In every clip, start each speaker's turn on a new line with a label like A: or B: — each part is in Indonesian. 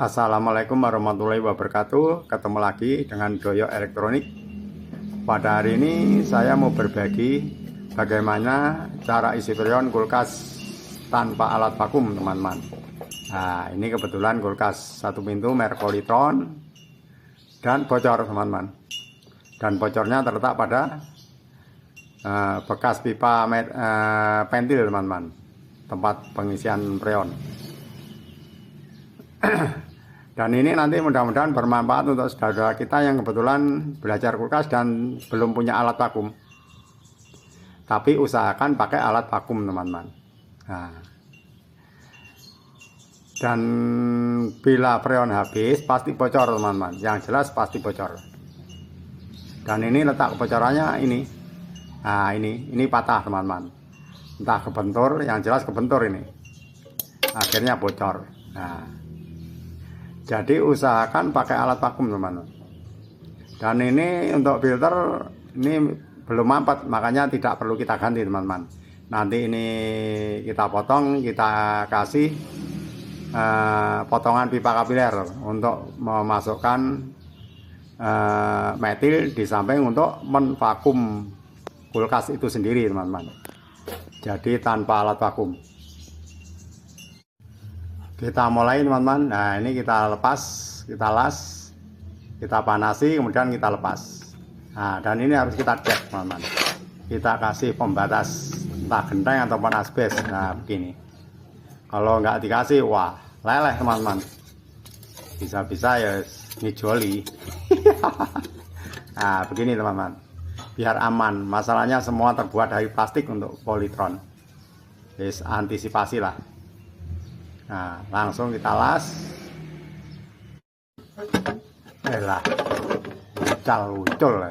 A: Assalamualaikum warahmatullahi wabarakatuh. Ketemu lagi dengan Doyo Elektronik. Pada hari ini saya mau berbagi bagaimana cara isi freon kulkas tanpa alat vakum, teman-teman. Nah, ini kebetulan kulkas satu pintu merek Polytron dan bocor, teman-teman. Dan bocornya terletak pada bekas pipa pentil, teman-teman, tempat pengisian freon. Dan ini nanti mudah-mudahan bermanfaat untuk saudara kita yang kebetulan belajar kulkas dan belum punya alat vakum. Tapi usahakan pakai alat vakum, teman-teman. Nah, dan bila freon habis pasti bocor, teman-teman. Yang jelas pasti bocor. Dan ini letak kebocorannya ini. Nah, ini patah, teman-teman. Entah kebentur, yang jelas kebentur ini. Akhirnya bocor. Nah, jadi usahakan pakai alat vakum, teman-teman. Dan ini untuk filter ini belum mampet, makanya tidak perlu kita ganti, teman-teman. Nanti ini kita potong, kita kasih potongan pipa kapiler untuk memasukkan metil di samping untuk menvakum kulkas itu sendiri, teman-teman. Jadi tanpa alat vakum. Kita mulai, teman-teman. Nah, ini kita lepas, kita las, kita panasi, kemudian kita lepas. Nah, dan ini harus kita cek, teman-teman. Kita kasih pembatas entah genteng ataupun asbes. Nah, begini. Kalau nggak dikasih, wah, leleh, teman-teman. Bisa-bisa ya ngijoli. Nah, begini, teman-teman. Biar aman. Masalahnya semua terbuat dari plastik untuk Polytron. Jadi antisipasi lah. Nah, langsung kita las. Elah, ucul ya.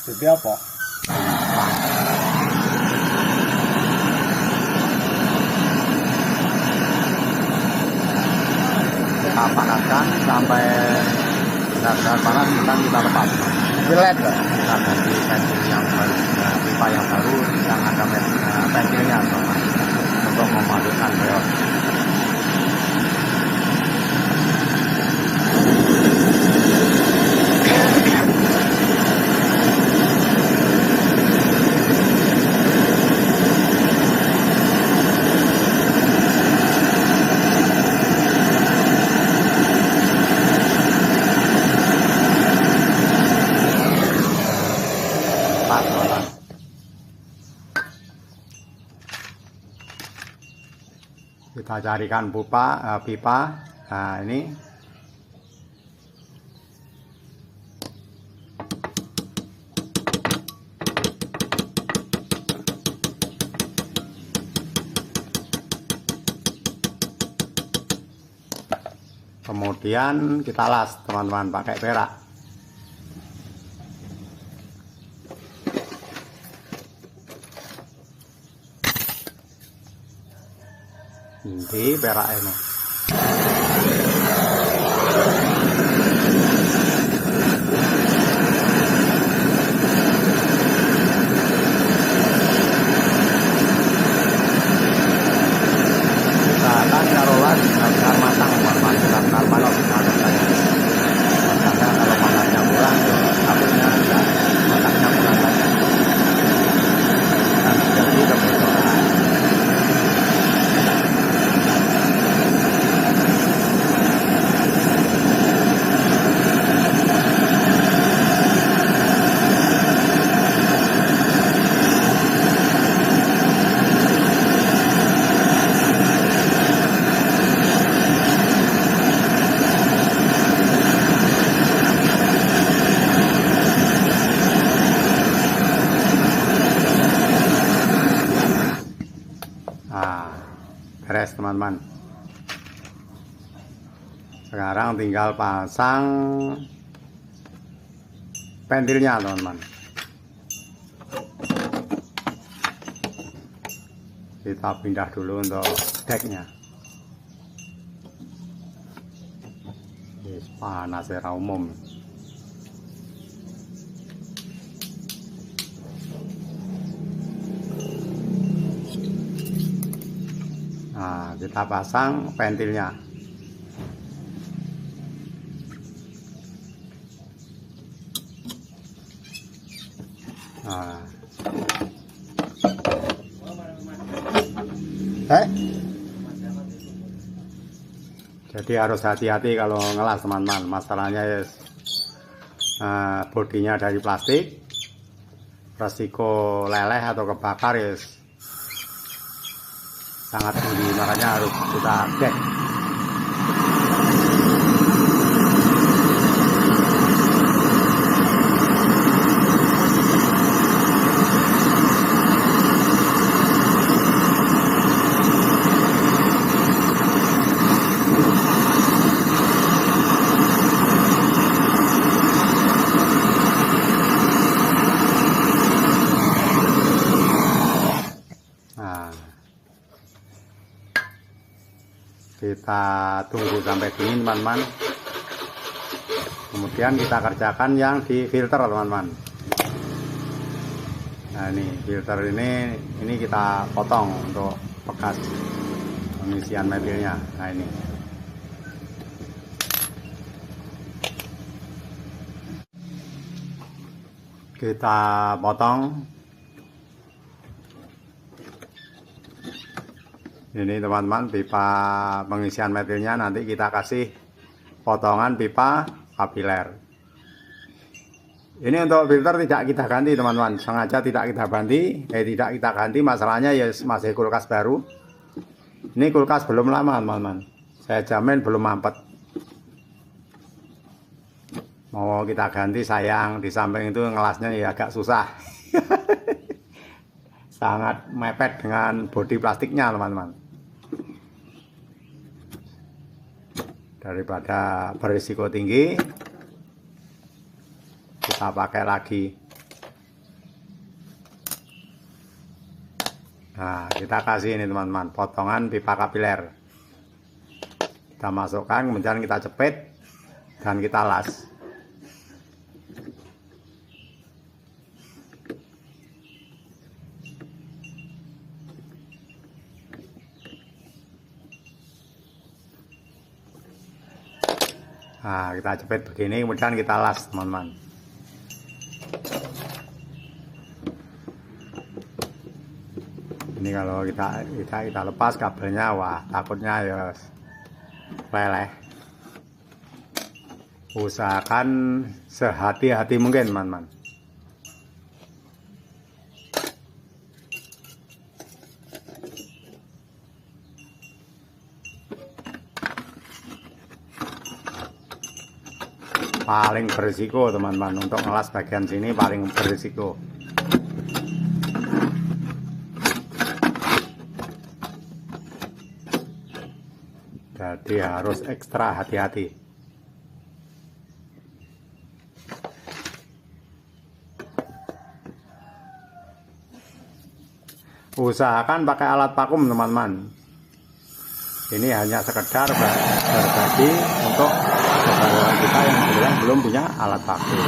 A: Jadi apa? Kita panaskan sampai benar-benar panas, kita lepas. Jelek ya? Kita ganti pentil yang baru, pipa yang baru yang ada pentilnya, teman, untuk memasukkan freon. Kita carikan pipa. Nah, ini kemudian kita las, teman-teman, pakai perak. Di perak ini. Usahakan kalau las benar-benar matang, teman-teman, benar-benar panas. Makanya kalau panasnya kurang, takutnya matangnya kurang banyak. Dan jadi kebocoran. Nah, beres, teman-teman. Sekarang tinggal pasang pentilnya, teman-teman. Kita pindah dulu untuk decknya. Panas era umum. kita pasang ventilnya. Nah. Jadi harus hati-hati kalau ngelas teman-teman. Masalahnya ya bodinya dari plastik, resiko leleh atau kebakar ya sangat tinggi, makanya harus kita cek. Kita tunggu sampai dingin teman-teman, kemudian kita kerjakan yang di filter teman-teman. Nah ini filter ini kita potong untuk bekas pengisian metilnya. Nah ini kita potong. Ini teman-teman pipa pengisian metilnya, nanti kita kasih potongan pipa kapiler. Ini untuk filter tidak kita ganti teman-teman, sengaja tidak kita ganti, masalahnya ya masih kulkas baru. Ini kulkas belum lama teman-teman, saya jamin belum mampet. Mau kita ganti sayang, di samping itu ngelasnya ya agak susah. Sangat mepet dengan bodi plastiknya teman-teman. Daripada berisiko tinggi, kita pakai lagi. Nah kita kasih ini teman-teman, potongan pipa kapiler. Kita masukkan, kemudian kita jepit dan kita las. Nah, kita jepit begini, kemudian kita las teman-teman. Ini kalau kita lepas kabelnya, wah takutnya ya leleh. Usahakan sehati-hati mungkin teman-teman. Paling berisiko teman-teman, untuk ngelas bagian sini paling berisiko. Jadi harus ekstra hati-hati. Usahakan pakai alat vakum teman-teman. Ini hanya sekedar berbagi untuk saudara kita yang kebetulan belum punya alat vakum.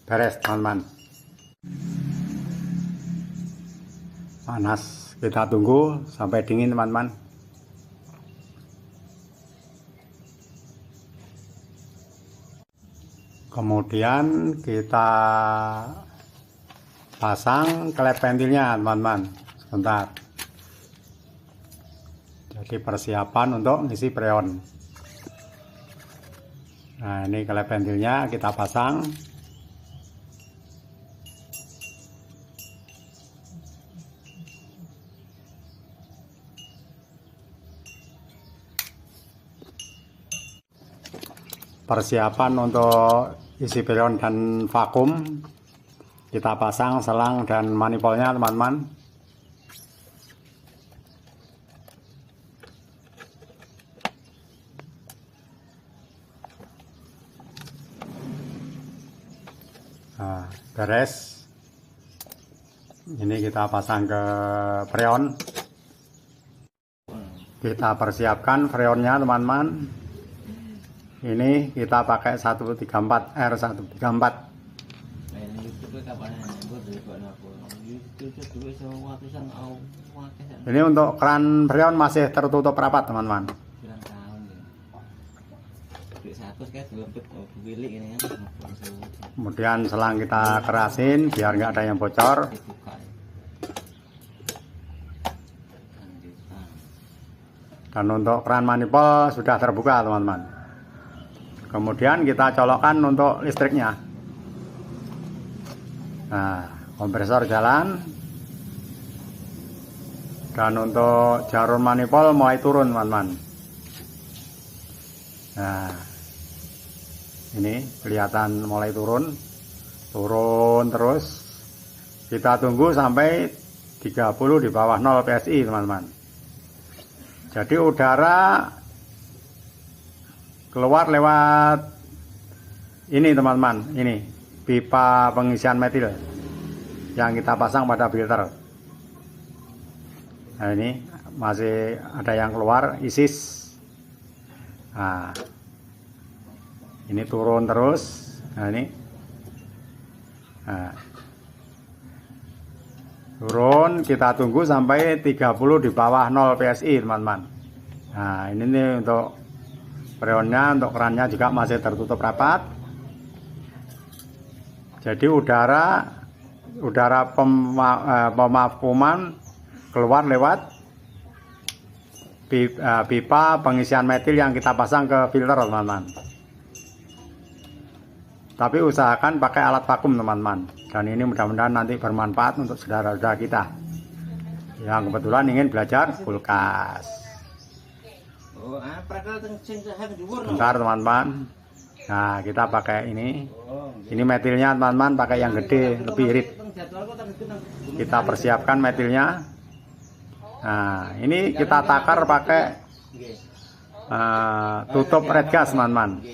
A: Beres teman-teman. Panas, kita tunggu sampai dingin teman-teman. Kemudian kita pasang klep ventilnya teman-teman. Sebentar. Jadi persiapan untuk ngisi freon. Nah ini klep ventilnya kita pasang. persiapan untuk isi freon dan vakum. Kita pasang selang dan manifolnya teman-teman. Nah, beres. Ini kita pasang ke freon. Kita persiapkan freonnya teman-teman. Ini kita pakai 134 R134. Ini untuk keran freon masih tertutup rapat teman-teman. Kemudian selang kita kerasin biar nggak ada yang bocor. Dan untuk keran manipul sudah terbuka teman-teman. Kemudian kita colokkan untuk listriknya. Nah, kompresor jalan. Dan untuk jarum manipul mulai turun teman-teman. Nah, ini kelihatan mulai turun. Turun terus. Kita tunggu sampai 30 di bawah 0 PSI teman-teman. Jadi udara keluar lewat ini teman-teman, ini pipa pengisian metil yang kita pasang pada filter. Nah, ini masih ada yang keluar ISIS. Nah, ini turun terus. Nah, ini turun, kita tunggu sampai 30 di bawah 0 PSI teman-teman. Nah, ini nih untuk freonnya, untuk kerannya juga masih tertutup rapat. Jadi udara pemakuman keluar lewat pipa pengisian metil yang kita pasang ke filter teman-teman. Tapi usahakan pakai alat vakum teman-teman. Dan ini mudah-mudahan nanti bermanfaat untuk saudara-saudara kita yang kebetulan ingin belajar kulkas. Bentar teman-teman. Nah, kita pakai ini. Ini metilnya teman-teman, pakai yang gede, lebih irit. Kita persiapkan metilnya. Nah, ini kita takar pakai tutup red gas teman-teman.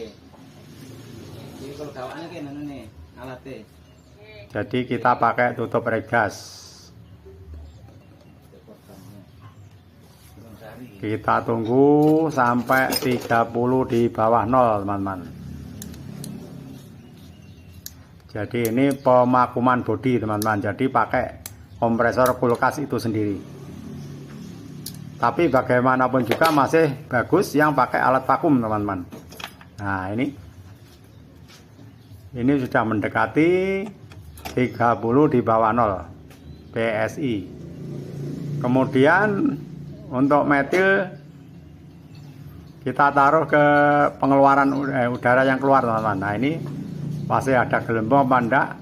A: Jadi kita pakai tutup red gas. Kita tunggu sampai 30 di bawah 0 teman-teman. Jadi ini pemakuman bodi teman-teman. Jadi pakai kompresor kulkas itu sendiri. Tapi bagaimanapun juga masih bagus yang pakai alat vakum teman-teman. Nah, ini sudah mendekati 30 di bawah 0 PSI. Kemudian untuk metil kita taruh ke pengeluaran udara yang keluar teman-teman. Nah, ini masih ada gelembung apa enggak,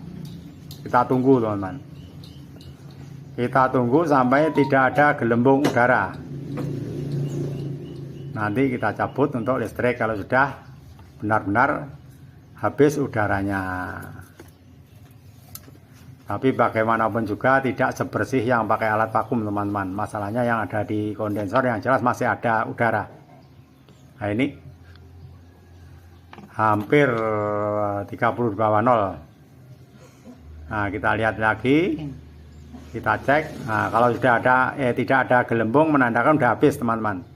A: kita tunggu teman-teman. Kita tunggu sampai tidak ada gelembung udara. Nanti kita cabut untuk listrik kalau sudah benar-benar habis udaranya. Tapi bagaimanapun juga tidak sebersih yang pakai alat vakum teman-teman. Masalahnya yang ada di kondensor yang jelas masih ada udara. Nah, ini hampir 30 di bawah 0. Nah, kita lihat lagi. Kita cek. Nah, kalau sudah ada tidak ada gelembung menandakan sudah habis teman-teman.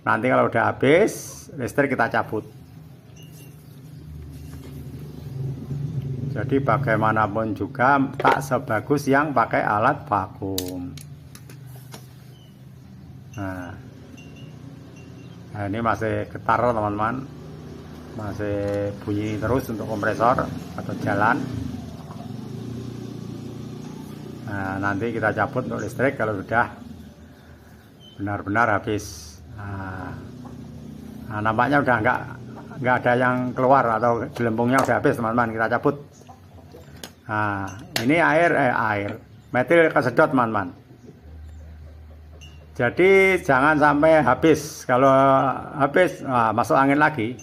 A: Nanti kalau sudah habis listrik kita cabut. Jadi bagaimanapun juga tak sebagus yang pakai alat vakum. Nah, ini masih getar teman-teman. Masih bunyi terus untuk kompresor atau jalan. Nah, nanti kita cabut untuk listrik kalau sudah benar-benar habis. Nah, nampaknya udah nggak ada yang keluar atau gelembungnya udah habis teman-teman. Kita cabut. Nah, ini air metil kesedot teman-teman. Jadi jangan sampai habis. Kalau habis masuk angin lagi.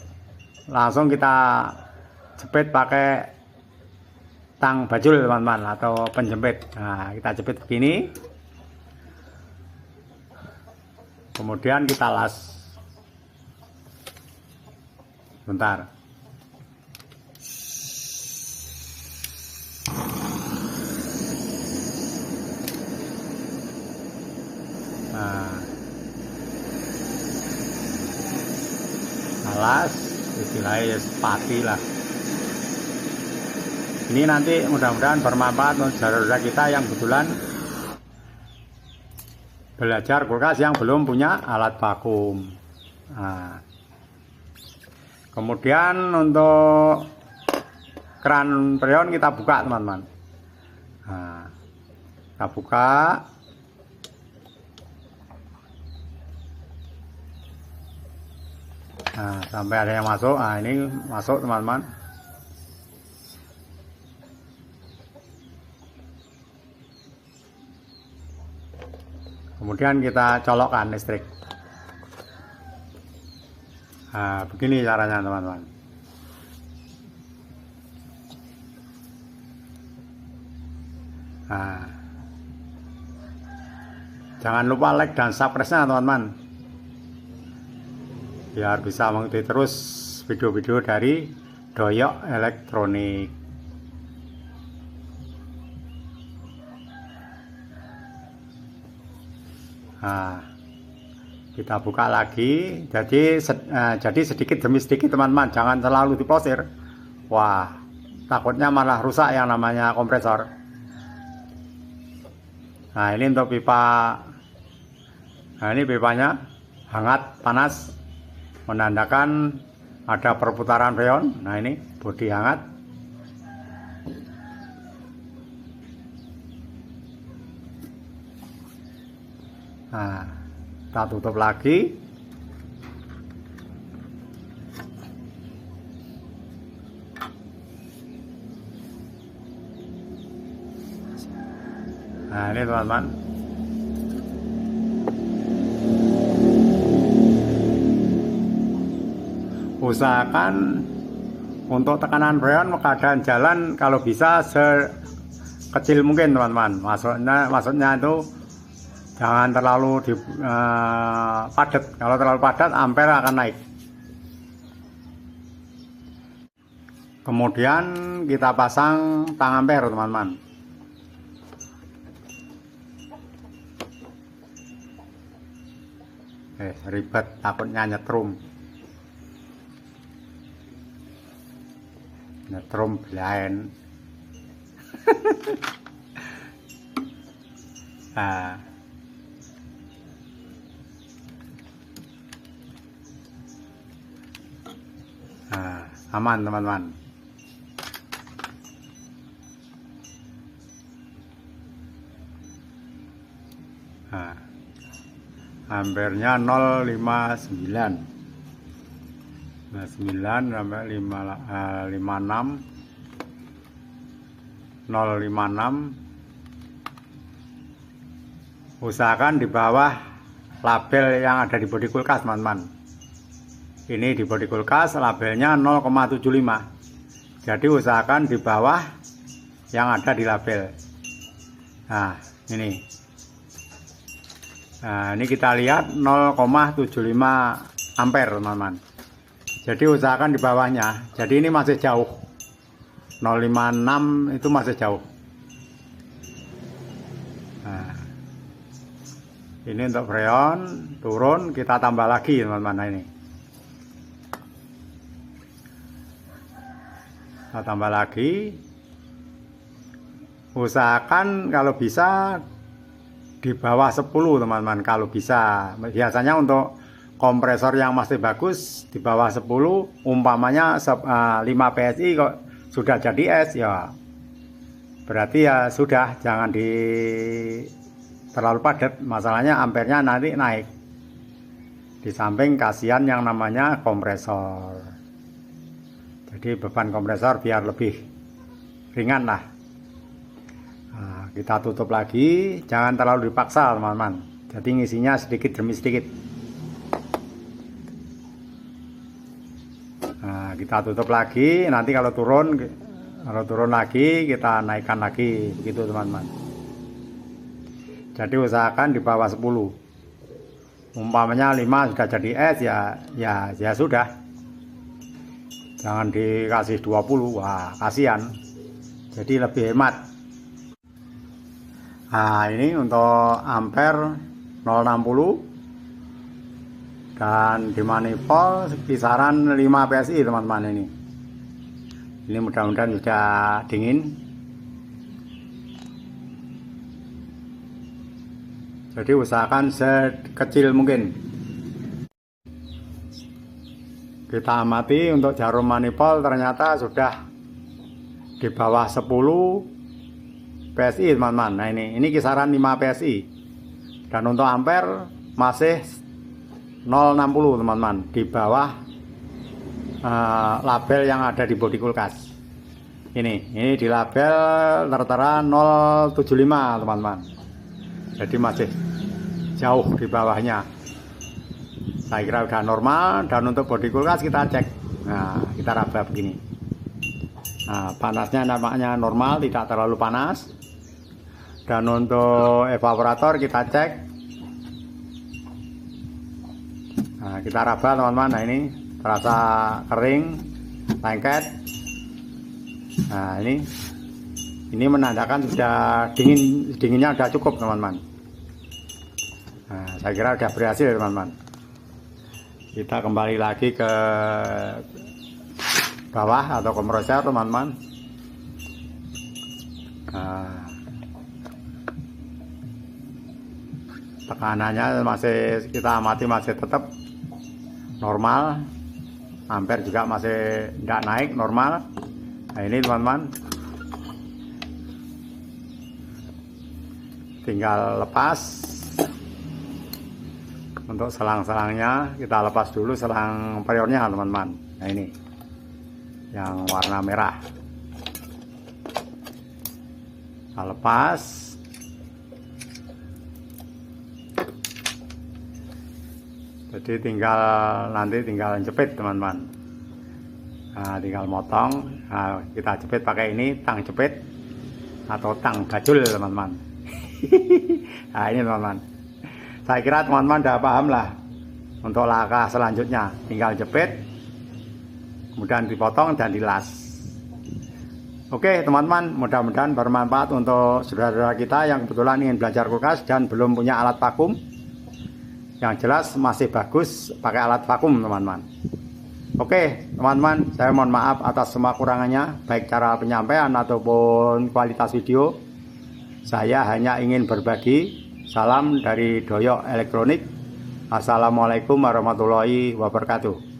A: langsung kita jepit pakai tang bajul teman-teman, atau penjepit. Nah, kita jepit begini, kemudian kita las. Bentar. Nah, alas istilahnya sepati lah. Ini nanti mudah-mudahan bermanfaat untuk saudara kita yang kebetulan belajar kulkas yang belum punya alat vakum. Nah, kemudian untuk keran freon kita buka teman-teman. Nah, kita buka. Nah, sampai ada yang masuk. Nah, ini masuk teman-teman. Kemudian kita colokkan listrik. Nah, begini caranya teman-teman. Nah, jangan lupa like dan subscribe-nya teman-teman, biar bisa mengikuti terus video-video dari Doyok Elektronik. Nah, kita buka lagi. Jadi sedikit demi sedikit teman-teman, jangan terlalu diposir. Wah, takutnya malah rusak yang namanya kompresor. Nah, ini untuk pipa. Nah, ini pipanya hangat panas, menandakan ada perputaran freon. Nah, ini bodi hangat. Nah, kita tutup lagi. Nah, ini teman-teman. Usahakan untuk tekanan freon keadaan jalan kalau bisa sekecil mungkin teman-teman. Maksudnya itu jangan terlalu padat. Kalau terlalu padat, ampere akan naik. Kemudian kita pasang tang ampere teman-teman. Ribet, takutnya nyetrum blind. Nah, aman teman-teman. Nah, ampernya 0,59 sampai 56 0,56. Usahakan di bawah label yang ada di bodi kulkas teman-teman. Ini di bodi kulkas labelnya 0,75. Jadi usahakan di bawah yang ada di label. Nah, ini. Nah, ini kita lihat 0,75 ampere teman-teman. Jadi usahakan di bawahnya. Jadi ini masih jauh. 0,56 itu masih jauh. Nah, ini untuk freon turun, kita tambah lagi teman-teman. Nah, ini kita tambah lagi. Usahakan kalau bisa di bawah 10 teman-teman, kalau bisa. Biasanya untuk kompresor yang masih bagus di bawah 10, umpamanya 5 PSI kok sudah jadi es, ya berarti ya sudah, jangan terlalu padat. Masalahnya ampernya nanti naik. Di samping kasihan yang namanya kompresor. Jadi beban kompresor biar lebih ringan lah. Nah, kita tutup lagi, jangan terlalu dipaksa teman-teman. Jadi ngisinya sedikit demi sedikit. Nah, kita tutup lagi, nanti kalau turun lagi kita naikkan lagi, begitu teman-teman. Jadi usahakan di bawah 10. Umpamanya 5 sudah jadi es ya sudah. Jangan dikasih 20, wah kasihan. Jadi lebih hemat. Nah, ini untuk ampere 060 dan di manifold kisaran 5 PSI teman-teman ini. Ini mudah-mudahan sudah dingin. Jadi usahakan sekecil mungkin. Kita amati untuk jarum manifold ternyata sudah di bawah 10 PSI teman-teman. Nah ini kisaran 5 PSI. Dan untuk ampere masih 060 teman-teman, di bawah label yang ada di bodi kulkas. Ini di label tertera 075 teman-teman. Jadi masih jauh di bawahnya. Saya kira udah normal. Dan untuk bodi kulkas kita cek. Nah, kita raba begini. Nah, panasnya namanya normal, tidak terlalu panas. Dan untuk evaporator kita cek. Nah, kita raba teman-teman. Nah, ini terasa kering, lengket. Nah, ini menandakan sudah dinginnya sudah cukup teman-teman. Nah, saya kira sudah berhasil teman-teman. Kita kembali lagi ke bawah atau kompresor teman-teman. Nah, tekanannya masih kita amati masih tetap normal, ampere juga masih tidak naik, normal. Nah ini teman-teman, tinggal lepas. Untuk selang-selangnya kita lepas dulu, selang priornya teman-teman. Nah ini yang warna merah, kita lepas. Jadi nanti tinggal jepit teman-teman. Nah, tinggal motong. Nah, kita jepit pakai ini tang jepit atau tang gajul teman-teman. Nah ini teman-teman. Saya kira teman-teman udah paham lah untuk langkah selanjutnya. Tinggal jepit, kemudian dipotong dan dilas. Oke teman-teman, mudah-mudahan bermanfaat untuk saudara-saudara kita yang kebetulan ingin belajar kulkas dan belum punya alat vakum. Yang jelas masih bagus pakai alat vakum teman-teman. Oke teman-teman, saya mohon maaf atas semua kurangannya, baik cara penyampaian ataupun kualitas video. Saya hanya ingin berbagi. Salam dari Doyok Elektronik. Assalamualaikum warahmatullahi wabarakatuh.